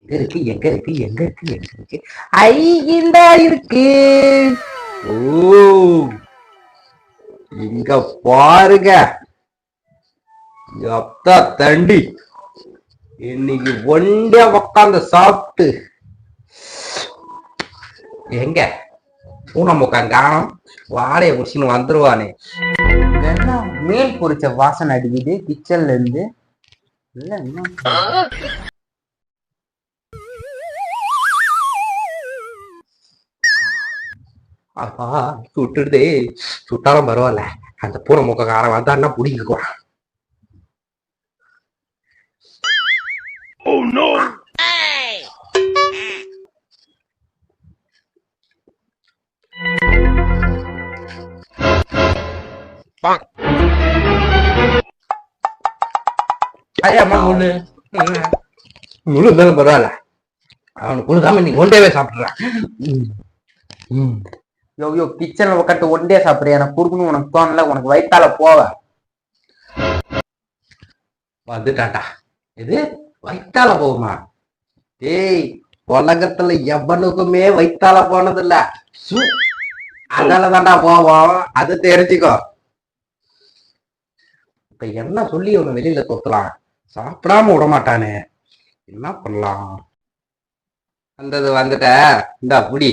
எங்க இருக்கு? ஐ இந்தா இருக்கு. ஓ, இங்க பாருங்க. அத்தா தண்டி இன்னைக்கு ஒண்டியா உக்காந்து சாப்பிட்டு எங்க ஊனமுக்கான் காணும் வாடைய குடிச்சுன்னு வந்துருவானே. இதெல்லாம் மீன் பொரிச்ச வாசனை அடிக்குது கிச்சன்ல இருந்து. இல்ல இன்னும் அப்பா சுட்டுடுதே. சுட்டாலும் பரவாயில்ல, அந்த பூனை முக்க காரம் வந்தான்னா பிடிக்குவான். ஐயா அம்மா முள்ளு முள்ளு இருந்தாலும் பரவாயில்ல, அவனுக்கு கொடுக்காம நீ ஒன்றே சாப்பிடுறான். யோ கிச்சன்ல உட்காந்து ஒண்டே சாப்பிடுறியா? எனக்கு கொடுக்கணும் உனக்கு தோணல, உனக்கு வயித்தால போவ. வந்துட்டாண்டா. இது வயித்தால போகுமா? ஏய், உலகத்துல எவனுக்குமே வயித்தால போனது இல்ல. அதனாலதான்டா போவோம், அது தெரிஞ்சுக்கோ. இப்ப என்ன சொல்லி அவனை வெளியில தொத்தலாம்? சாப்பிடாம விட மாட்டானே, என்ன பண்ணலாம்? வந்துட்ட இந்தா புடி.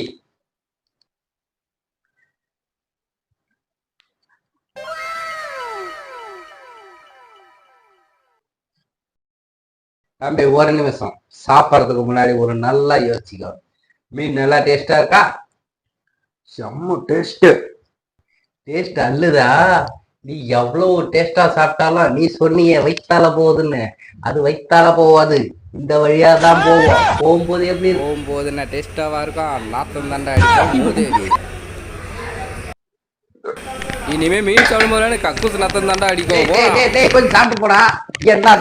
தம்பி ஒரு நிமிஷம், சாப்பிட்றதுக்கு முன்னாடி ஒரு நல்லா யோசிக்கோ. மீன் நல்லா டேஸ்டா இருக்கா? செம்ம டேஸ்ட். டேஸ்ட் அல்லுதா? நீ எவ்வளவு டேஸ்டா சாப்பிட்டாலும் நீ சொன்னியே வயித்தால போகுதுன்னு, அது வயித்தால போவாது, இந்த வழியா தான் போவோம். போகும்போது எப்படி போகும்போது என்ன டேஸ்டாவா இருக்கும்? நாத்தம் தாண்டா அடிக்கும். இனிமே மீன் சாப்பிடும் போது கக்கூஸ் நாத்தம் தாண்டா அடிக்கும். கொஞ்சம் சாப்பிட்டு போடா. என்ன